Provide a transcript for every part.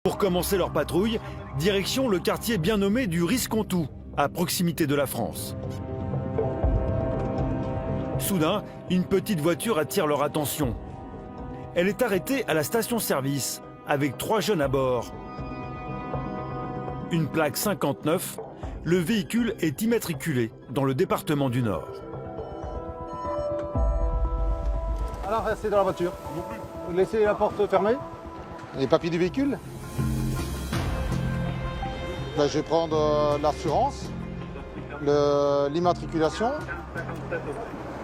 Pour commencer leur patrouille, direction le quartier bien nommé du Risquons-Tout, à proximité de la France. Soudain, une petite voiture attire leur attention. Elle est arrêtée à la station-service, avec 3 jeunes à bord. Une plaque 59, le véhicule est immatriculé dans le département du Nord. Alors, restez dans la voiture. Vous laissez la porte fermée. Les papiers du véhicule. Ben, je vais prendre l'assurance, l'immatriculation. Moi,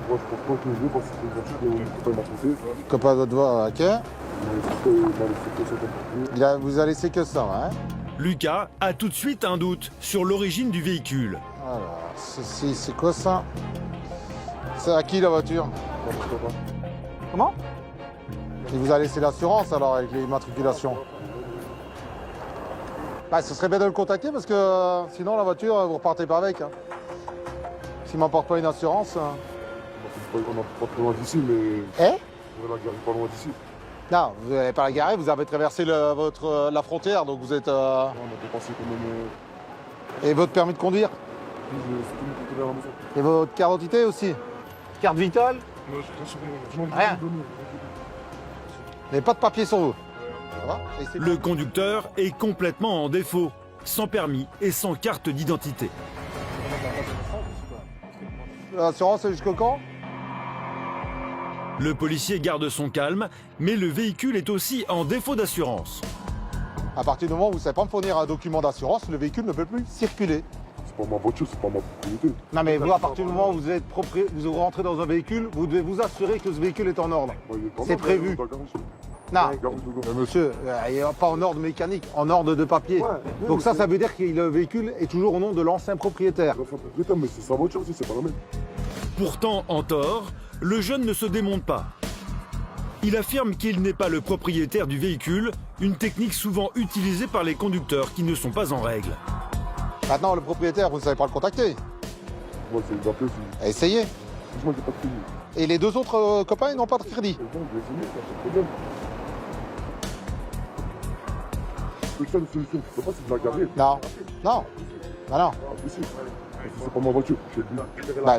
je pense pas que je veux parce que c'est une voiture qui n'est pas immatriculée. Copain de doigt, ok. Il Vous a laissé que ça, hein. Lucas a tout de suite un doute sur l'origine du véhicule. Alors, ceci, c'est quoi ça? C'est à qui la voiture? Comment? Il vous a laissé l'assurance alors avec l'immatriculation. Bah, ce serait bien de le contacter parce que sinon la voiture, vous repartez pas avec. Hein. S'il m'apporte pas une assurance. On n'a pas très loin d'ici, mais. Eh? On va la garer pas loin d'ici. Non, vous n'allez pas la garer, vous avez traversé la frontière, donc vous êtes. On a dépensé quand même. Et votre permis de conduire? C'est tout le côté de la maison. Et votre carte d'identité aussi? Carte vitale? Non, je m'en Rien. Vous n'avez pas de papier sur vous? Ça va? Le conducteur est complètement en défaut, sans permis et sans carte d'identité. L'assurance, c'est jusqu'au quand? Le policier garde son calme, mais le véhicule est aussi en défaut d'assurance. À partir du moment où vous ne savez pas me fournir un document d'assurance, le véhicule ne peut plus circuler. C'est pas ma voiture, c'est pas ma propriété. Non mais vous, à partir du moment où vous rentrez dans un véhicule, vous devez vous assurer que ce véhicule est en ordre. C'est prévu. Non, mais monsieur, il n'est pas en ordre mécanique, en ordre de papier. Ouais, donc ça veut dire que le véhicule est toujours au nom de l'ancien propriétaire. L'ancien propriétaire, mais c'est sa voiture aussi, c'est pas la même. Pourtant, en tort, le jeune ne se démonte pas. Il affirme qu'il n'est pas le propriétaire du véhicule, une technique souvent utilisée par les conducteurs qui ne sont pas en règle. Maintenant, le propriétaire, vous ne savez pas le contacter. Moi, c'est d'appeler, c'est. Essayez. Franchement, j'ai pas de crédit. Et les 2 autres copains, ils n'ont pas de crédit. C'est bon, je vais essayer, ça c'est problème. C'est ça, une solution. Je peux pas, c'est de la garer. Non. Non. Bah non. Impossible. C'est pas ma voiture. Bah,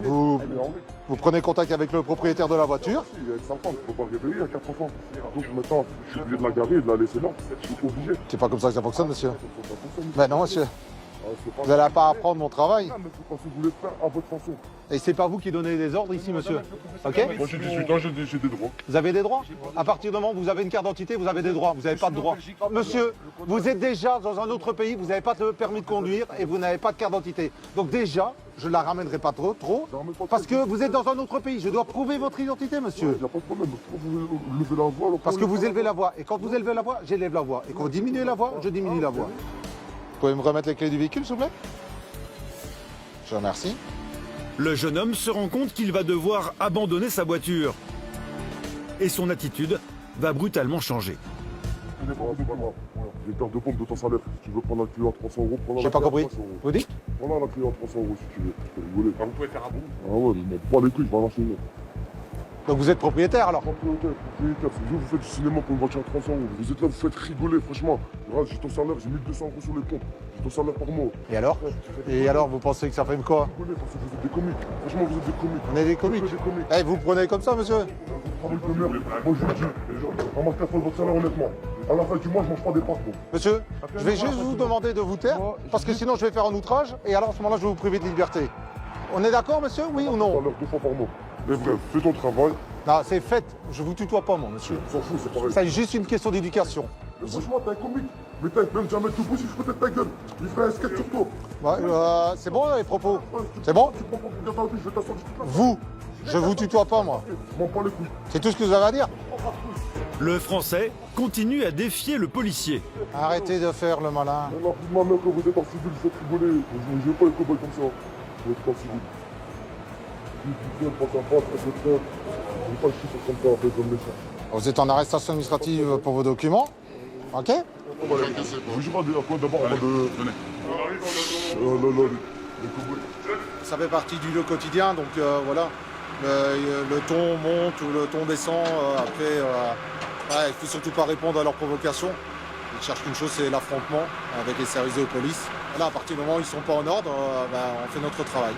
vous prenez contact avec le propriétaire de la voiture. Il y a 5 ans, je peux pas le réveiller, il y a 4 enfants. Donc maintenant, je suis obligé de la garer et de la laisser là. Je suis obligé. C'est pas comme ça que ça fonctionne, monsieur. Ça fonctionne. Ben non, monsieur. Vous n'allez pas apprendre mon travail. Non, mais c'est parce que vous voulez faire à votre façon. Et c'est pas vous qui donnez des ordres ici, monsieur. Ok? Moi, j'ai 18 ans, j'ai des droits. Vous avez des droits? À partir du moment où vous avez une carte d'identité, vous avez des droits. Vous n'avez pas de droits. Monsieur, vous êtes déjà dans un autre pays, vous n'avez pas de permis de conduire et vous n'avez pas de carte d'identité. Donc déjà, je ne la ramènerai pas trop, parce que vous êtes dans un autre pays. Je dois prouver votre identité, monsieur. Il n'y a pas de problème. Vous levez la voix. Parce que vous élevez la voix. Et quand vous élevez la voix, j'élève la voix. Et quand vous diminuez la voix, je diminue la voix. Vous pouvez me remettre les clés du véhicule, s'il vous plaît? Je vous remercie. Le jeune homme se rend compte qu'il va devoir abandonner sa voiture. Et son attitude va brutalement changer. Les cartes de pompe de ton salaire. Si tu veux prendre la clé à 300 euros, prends la. J'ai pas compris. Vous dites? Voilà la clé à 300 euros si tu veux. Tu peux rigoler. Vous pouvez faire un bon. Ah ouais, mais pas les couilles, je vais en acheter une. Donc vous êtes propriétaire alors? Propriétaire. Si vous faites du cinéma pour une voiture à 300 euros, vous êtes là, vous faites rigoler, franchement. Regarde, j'ai ton salaire, j'ai 1200 euros sur les comptes. J'ai ton salaire par mois. Et alors? Et alors, vous pensez que ça fait quoi? Rigolez parce que vous êtes des comiques. Franchement, vous êtes des comiques. On est des comiques. Vous êtes des comiques. Eh, vous prenez comme ça, monsieur? Travail de merde. Moi, je vous dis, ramasse 4 fois votre salaire honnêtement. À la fin du mois, je mange pas des pâtes, bon. Monsieur, je vais juste vous demander de vous taire, parce que sinon je vais faire un outrage, et alors à ce moment-là, je vais vous priver de liberté. On est d'accord, monsieur? Oui ou non? Salaire 2 fois par mois. Mais bref, fais ton travail. Non, c'est fait. Je vous tutoie pas, moi, monsieur. On s'en fout, c'est pareil. C'est juste une question d'éducation. Mais franchement, t'es un comique. Mais t'as même jamais tout possible, je peux peut-être ta gueule. Il ferait un sketch sur toi. Ouais, c'est bon, les propos? C'est bon? Tu prends pour regarder la vie, je vais t'asseoir toute la Vous, je vous tutoie pas, moi. Je m'en bats les couilles. C'est tout ce que vous avez à dire? Le Français continue à défier le policier. Arrêtez de faire le malin. On a plus de ma mère quand vous êtes en civil, vous faites rigoler. Je veux pas les cow-boys comme ça. Vous êtes en civil. Je pas sympa, très très. Je veux pas le chiffre comme ça, en fait, comme méchant. Vous êtes en arrestation administrative pour vos documents. Ok? Vous jouez à quoi d'abord avant de. Venez. Les cow-boys. Ça fait partie du lot quotidien, donc voilà. Le ton monte ou le ton descend. Après, il ne faut surtout pas répondre à leurs provocations. Ils cherchent qu'une chose, c'est l'affrontement avec les services de police. Là, à partir du moment où ils ne sont pas en ordre, on fait notre travail.